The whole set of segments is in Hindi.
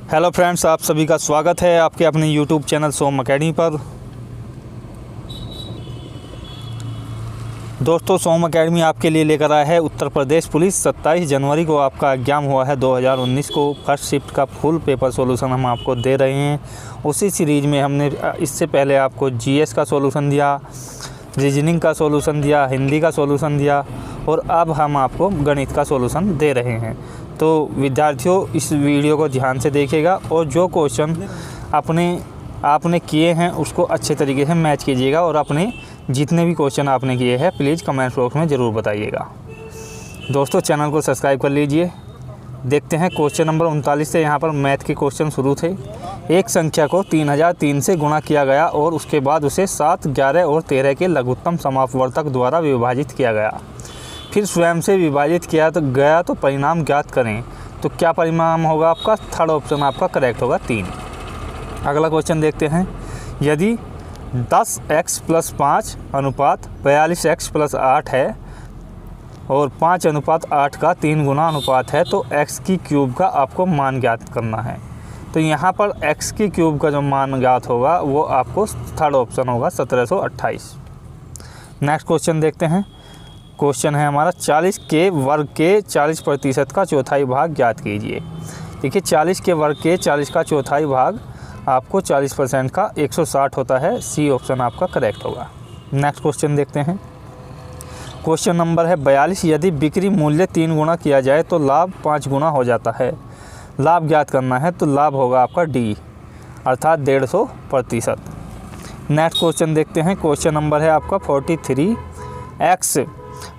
हेलो फ्रेंड्स, आप सभी का स्वागत है आपके अपने यूट्यूब चैनल सोम अकेडमी पर। दोस्तों, सोम अकेडमी आपके लिए लेकर आया है उत्तर प्रदेश पुलिस। 27 जनवरी को आपका एग्ज़ाम हुआ है 2019 को। फर्स्ट शिफ्ट का फुल पेपर सॉल्यूशन हम आपको दे रहे हैं। उसी सीरीज़ में हमने इससे पहले आपको जीएस का सॉल्यूशन दिया, रीजनिंग का सॉल्यूशन दिया, हिंदी का सॉल्यूशन दिया और अब हम आपको गणित का सॉल्यूशन दे रहे हैं। तो विद्यार्थियों, इस वीडियो को ध्यान से देखिएगा और जो क्वेश्चन आपने किए हैं उसको अच्छे तरीके से मैच कीजिएगा और अपने जितने भी क्वेश्चन आपने किए हैं प्लीज़ कमेंट बॉक्स में ज़रूर बताइएगा। दोस्तों, चैनल को सब्सक्राइब कर लीजिए। देखते हैं क्वेश्चन नंबर 39 से। यहाँ पर मैथ के क्वेश्चन शुरू थे। एक संख्या को 3003 से गुणा किया गया और उसके बाद उसे 7, 11 और 13 के लघुत्तम समापवर्तक द्वारा विभाजित किया गया। फिर स्वयं से विभाजित किया गया तो परिणाम ज्ञात करें। तो क्या परिणाम होगा आपका? थर्ड ऑप्शन आपका करेक्ट होगा, 3। अगला क्वेश्चन देखते हैं। यदि 10x + 5 अनुपात 42x + 8 है और 5:8 का 3 गुना अनुपात है तो x की क्यूब का आपको मान ज्ञात करना है। तो यहाँ पर x की क्यूब का जो मान ज्ञात होगा वो आपको थर्ड ऑप्शन होगा, 1728। नेक्स्ट क्वेश्चन देखते हैं। क्वेश्चन है हमारा 40 के वर्ग के 40% का चौथाई भाग ज्ञात कीजिए। देखिए, 40 के वर्ग के 40 का चौथाई भाग आपको 40% का 160 होता है। सी ऑप्शन आपका करेक्ट होगा। नेक्स्ट क्वेश्चन देखते हैं। क्वेश्चन नंबर है 42। यदि बिक्री मूल्य 3 गुना किया जाए तो लाभ 5 गुना हो जाता है। लाभ ज्ञात करना है तो लाभ होगा आपका डी, अर्थात 150%। नेक्स्ट क्वेश्चन देखते हैं। क्वेश्चन नंबर है आपका 43। एक्स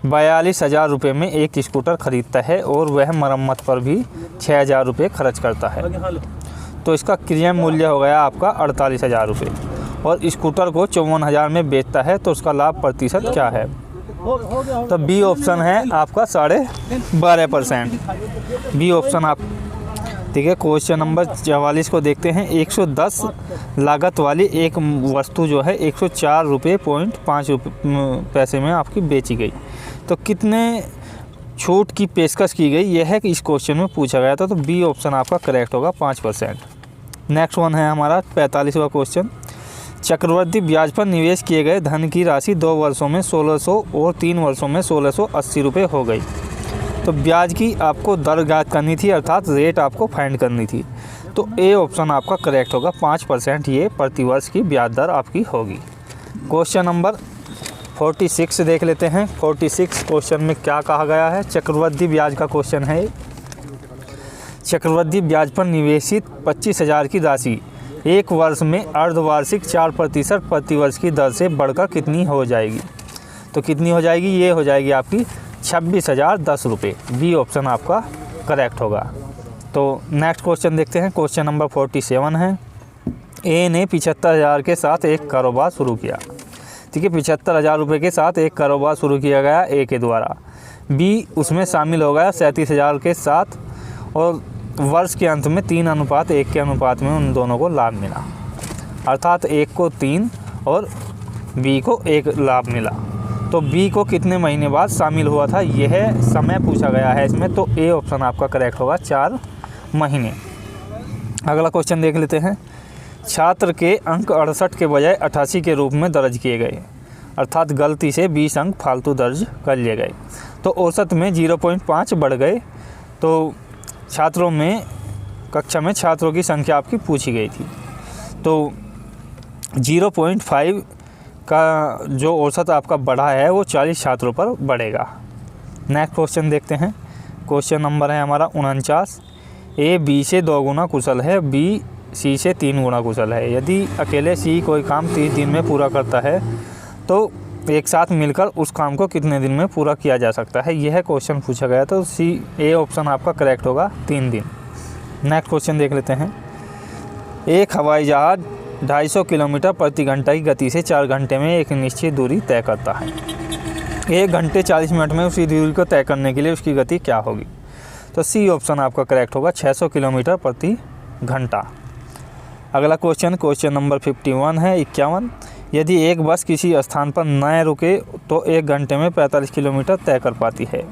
42,000 रुपये में एक स्कूटर खरीदता है और वह मरम्मत पर भी 6,000 रुपये खर्च करता है। तो इसका क्रय मूल्य हो गया आपका 48,000 रुपये और स्कूटर को 54,000 में बेचता है। तो उसका लाभ प्रतिशत क्या है? तो बी ऑप्शन है आपका 12.5%। बी ऑप्शन आप ठीक है। क्वेश्चन नंबर 44 को देखते हैं। 110 लागत वाली एक वस्तु जो है 104 रुपये 5 पैसे में आपकी बेची गई। तो कितने छूट की पेशकश की गई, यह है कि इस क्वेश्चन में पूछा गया था। तो बी ऑप्शन आपका करेक्ट होगा, 5%। नेक्स्ट वन है हमारा 45वां क्वेश्चन। चक्रवृद्धि ब्याज पर निवेश किए गए धन की राशि 2 वर्षों में 1600 और 3 वर्षों में 1680 रुपये हो गई। तो ब्याज की आपको दर ज्ञात करनी थी, अर्थात रेट आपको फाइंड करनी थी। तो ए ऑप्शन आपका करेक्ट होगा, 5% ये प्रतिवर्ष की ब्याज दर आपकी होगी। क्वेश्चन नंबर 46 देख लेते हैं। 46 क्वेश्चन में क्या कहा गया है? चक्रवृद्धि ब्याज का क्वेश्चन है। चक्रवृद्धि ब्याज पर निवेशित 25,000 की राशि एक वर्ष में अर्धवार्षिक 4% प्रतिवर्ष की दर से बढ़कर कितनी हो जाएगी? तो कितनी हो जाएगी? ये हो जाएगी आपकी 26,010 रुपये। बी ऑप्शन आपका करेक्ट होगा। तो नेक्स्ट क्वेश्चन देखते हैं। क्वेश्चन नंबर 47 है। ए ने 75,000 के साथ एक कारोबार शुरू किया। ठीक है, 75,000 रुपये के साथ एक कारोबार शुरू किया गया ए के द्वारा। बी उसमें शामिल हो गया 37,000 के साथ और वर्ष के अंत में 3:1 के अनुपात में उन दोनों को लाभ मिला, अर्थात एक को 3 और बी को 1 लाभ मिला। तो बी को कितने महीने बाद शामिल हुआ था, यह समय पूछा गया है इसमें। तो ए ऑप्शन आपका करेक्ट होगा, 4 महीने। अगला क्वेश्चन देख लेते हैं। छात्र के अंक 68 के बजाय 88 के रूप में दर्ज किए गए, अर्थात गलती से 20 अंक फालतू दर्ज कर लिए गए। तो औसत में 0.5 बढ़ गए। तो छात्रों में कक्षा में छात्रों की संख्या आपकी पूछी गई थी। तो 0.5 का जो औसत आपका बढ़ा है वो 40 छात्रों पर बढ़ेगा। नेक्स्ट क्वेश्चन देखते हैं। क्वेश्चन नंबर है हमारा 49। ए बी से 2 गुना कुशल है, बी सी से 3 गुना कुशल है। यदि अकेले सी कोई काम 30 दिन में पूरा करता है तो एक साथ मिलकर उस काम को कितने दिन में पूरा किया जा सकता है, यह क्वेश्चन पूछा गया। तो सी ए ऑप्शन आपका करेक्ट होगा, 3 दिन। नेक्स्ट क्वेश्चन देख लेते हैं। एक हवाई जहाज 250 किलोमीटर प्रति घंटा की गति से 4 घंटे में एक निश्चित दूरी तय करता है। 1 घंटे 40 मिनट में उसी दूरी को तय करने के लिए उसकी गति क्या होगी? तो सी ऑप्शन आपका करेक्ट होगा, 600 किलोमीटर प्रति घंटा। अगला क्वेश्चन नंबर 51 है 51। यदि एक बस किसी स्थान पर न रुके तो 1 घंटे में 45 किलोमीटर तय कर पाती है।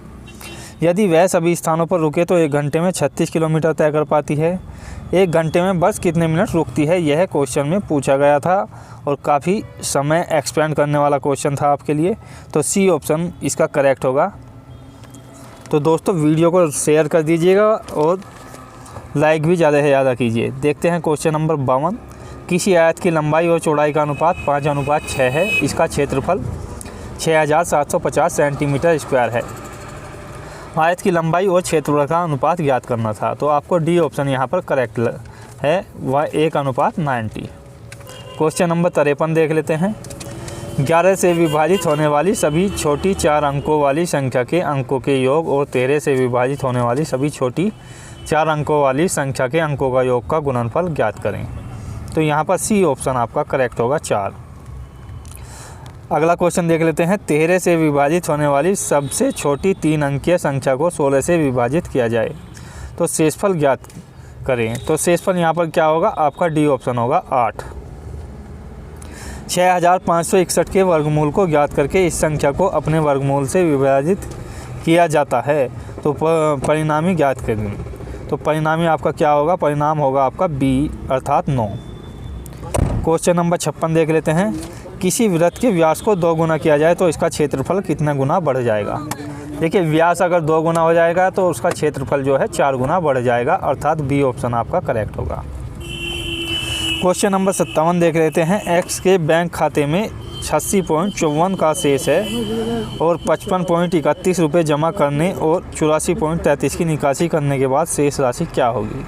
यदि वह सभी स्थानों पर रुके तो 1 घंटे में 36 किलोमीटर तय कर पाती है। 1 घंटे में बस कितने मिनट रुकती है, यह क्वेश्चन में पूछा गया था और काफ़ी समय एक्सपेंड करने वाला क्वेश्चन था आपके लिए। तो सी ऑप्शन इसका करेक्ट होगा। तो दोस्तों वीडियो को शेयर कर दीजिएगा और लाइक भी ज़्यादा से ज़्यादा कीजिए। देखते हैं क्वेश्चन नंबर 52। किसी आयत की लंबाई और चौड़ाई का अनुपात 5:6 है। इसका क्षेत्रफल 6750 सेंटीमीटर स्क्वायर है। आयत की लंबाई और क्षेत्रफल का अनुपात ज्ञात करना था। तो आपको डी ऑप्शन यहाँ पर करेक्ट है, वह 1:90। क्वेश्चन नंबर 53 देख लेते हैं। 11 से विभाजित होने वाली सभी छोटी 4 अंकों वाली संख्या के अंकों के योग और 13 से विभाजित होने वाली सभी छोटी 4 अंकों वाली संख्या के अंकों का योग का गुणनफल ज्ञात करें। तो यहाँ पर सी ऑप्शन आपका करेक्ट होगा, 4। अगला क्वेश्चन देख लेते हैं। 13 से विभाजित होने वाली सबसे छोटी 3 अंकीय संख्या को 16 से विभाजित किया जाए तो शेषफल ज्ञात करें। तो शेषफल यहाँ पर क्या होगा, आपका डी ऑप्शन होगा, 8। 6561 के वर्गमूल को ज्ञात करके इस संख्या को अपने वर्गमूल से विभाजित किया जाता है तो परिणामी ज्ञात करें। तो परिणामी आपका क्या होगा, परिणाम होगा आपका बी अर्थात 9। क्वेश्चन नंबर 56 देख लेते हैं। किसी वृत्त के व्यास को 2 गुना किया जाए तो इसका क्षेत्रफल कितना गुना बढ़ जाएगा। देखिए व्यास अगर 2 गुना हो जाएगा तो उसका क्षेत्रफल जो है 4 गुना बढ़ जाएगा, अर्थात बी ऑप्शन आपका करेक्ट होगा। क्वेश्चन नंबर 57 देख लेते हैं। एक्स के बैंक खाते में 86.54 का शेष है और 55.31 रुपये जमा करने और 84.33 की निकासी करने के बाद शेष राशि क्या होगी।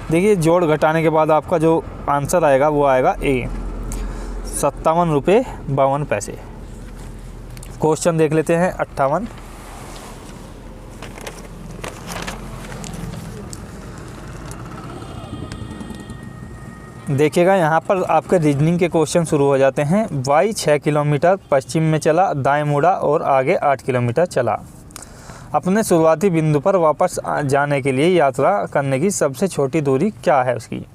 देखिए जोड़ घटाने के बाद आपका जो आंसर आएगा वो आएगा ए, 57 रुपये 52 पैसे। क्वेश्चन देख लेते हैं 58। देखिएगा यहाँ पर आपके रीजनिंग के क्वेश्चन शुरू हो जाते हैं। वाई 6 किलोमीटर पश्चिम में चला, दाएं मुड़ा और आगे 8 किलोमीटर चला। अपने शुरुआती बिंदु पर वापस जाने के लिए यात्रा करने की सबसे छोटी दूरी क्या है उसकी।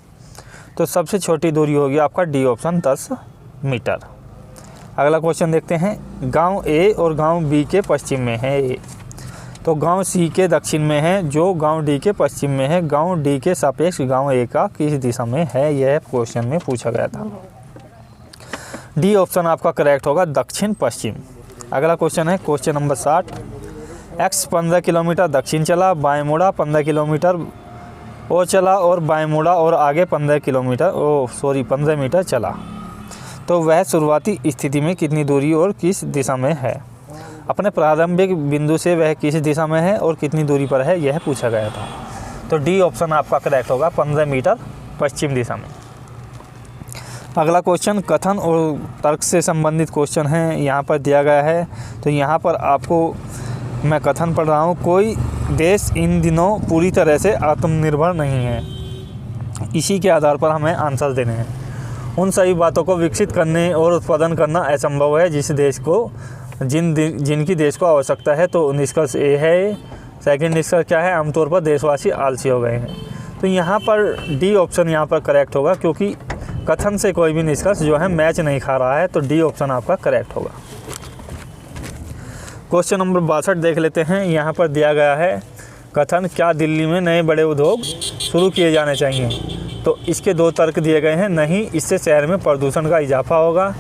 तो सबसे छोटी दूरी होगी आपका डी ऑप्शन 10 मीटर। अगला क्वेश्चन देखते हैं। गांव ए और गांव बी के पश्चिम में है ए, तो गांव सी के दक्षिण में है जो गांव डी के पश्चिम में है। गांव डी के सापेक्ष गांव ए का किस दिशा में है, यह क्वेश्चन में पूछा गया था। डी ऑप्शन आपका करेक्ट होगा, दक्षिण पश्चिम। अगला क्वेश्चन है क्वेश्चन नंबर 60। एक्स 15 किलोमीटर दक्षिण चला, बाएं मुड़ा 15 किलोमीटर और चला और बाएं मुड़ा और आगे 15 मीटर चला। तो वह शुरुआती स्थिति में कितनी दूरी और किस दिशा में है। अपने प्रारंभिक बिंदु से वह किस दिशा में है और कितनी दूरी पर है, यह पूछा गया था। तो डी ऑप्शन आपका करेक्ट होगा, 15 मीटर पश्चिम दिशा में। अगला क्वेश्चन कथन और तर्क से संबंधित क्वेश्चन है, यहाँ पर दिया गया है। तो यहाँ पर आपको मैं कथन पढ़ रहा हूँ। कोई देश इन दिनों पूरी तरह से आत्मनिर्भर नहीं है। इसी के आधार पर हमें आंसर देने हैं। उन सभी बातों को विकसित करने और उत्पादन करना असंभव है जिस देश को जिनकी देश को आवश्यकता है। तो निष्कर्ष ए है। सेकंड निष्कर्ष क्या है, आमतौर पर देशवासी आलसी हो गए हैं। तो यहाँ पर डी ऑप्शन यहाँ पर करेक्ट होगा, क्योंकि कथन से कोई भी निष्कर्ष जो है मैच नहीं खा रहा है। तो डी ऑप्शन आपका करेक्ट होगा। क्वेश्चन नंबर 62 देख लेते हैं। यहाँ पर दिया गया है कथन, क्या दिल्ली में नए बड़े उद्योग शुरू किए जाने चाहिए। तो इसके 2 तर्क दिए गए हैं। नहीं, इससे शहर में प्रदूषण का इजाफा होगा।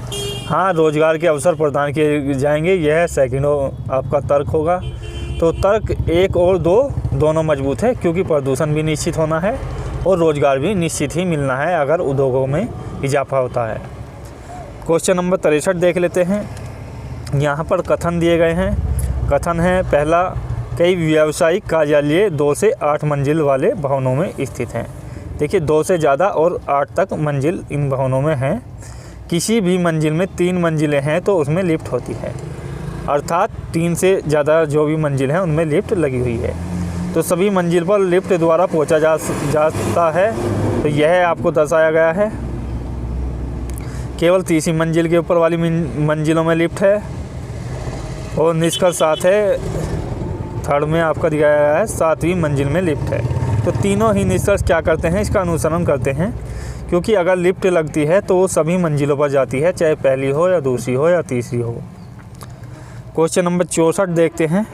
हाँ, रोजगार के अवसर प्रदान किए जाएंगे, यह सेकंड आपका तर्क होगा। तो तर्क 1 और 2 दोनों मजबूत है, क्योंकि प्रदूषण भी निश्चित होना है और रोजगार भी निश्चित ही मिलना है अगर उद्योगों में इजाफा होता है। क्वेश्चन नंबर 63 देख लेते हैं। यहाँ पर कथन दिए गए हैं। कथन है पहला, कई व्यावसायिक कार्यालय 2 से 8 मंजिल वाले भवनों में स्थित हैं। देखिए 2 से ज़्यादा और 8 तक मंजिल इन भवनों में हैं। किसी भी मंजिल में 3 मंजिलें हैं तो उसमें लिफ्ट होती है, अर्थात 3 से ज़्यादा जो भी मंजिल हैं उनमें लिफ्ट लगी हुई है। तो सभी मंजिल पर लिफ्ट द्वारा पहुंचा जाता है। तो यह आपको दर्शाया गया है। केवल तीसरी मंजिल के ऊपर वाली मंजिलों में लिफ्ट है। और निष्कर्ष 7 है, थर्ड में आपका दिखाया गया है 7वीं मंजिल में लिफ्ट है। तो तीनों ही निष्कर्ष क्या करते हैं, इसका अनुसरण करते हैं, क्योंकि अगर लिफ्ट लगती है तो वो सभी मंजिलों पर जाती है, चाहे पहली हो या दूसरी हो या तीसरी हो। क्वेश्चन नंबर 64 देखते हैं।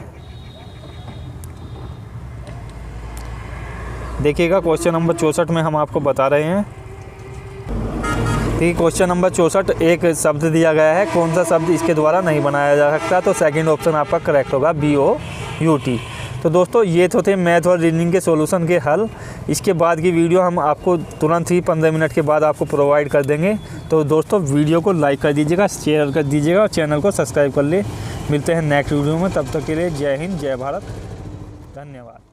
देखिएगा क्वेश्चन नंबर 64 में हम आपको बता रहे हैं। ठीक, क्वेश्चन नंबर 64 एक शब्द दिया गया है, कौन सा शब्द इसके द्वारा नहीं बनाया जा सकता, तो सेकंड ऑप्शन आपका करेक्ट होगा BOUT। तो दोस्तों ये तो थे मैथ और रीजनिंग के सॉल्यूशन के हल। इसके बाद की वीडियो हम आपको तुरंत ही 15 मिनट के बाद आपको प्रोवाइड कर देंगे। तो दोस्तों वीडियो को लाइक कर दीजिएगा, शेयर कर दीजिएगा और चैनल को सब्सक्राइब कर ले। मिलते हैं नेक्स्ट वीडियो में, तब तक के लिए जय हिंद, जय भारत, धन्यवाद।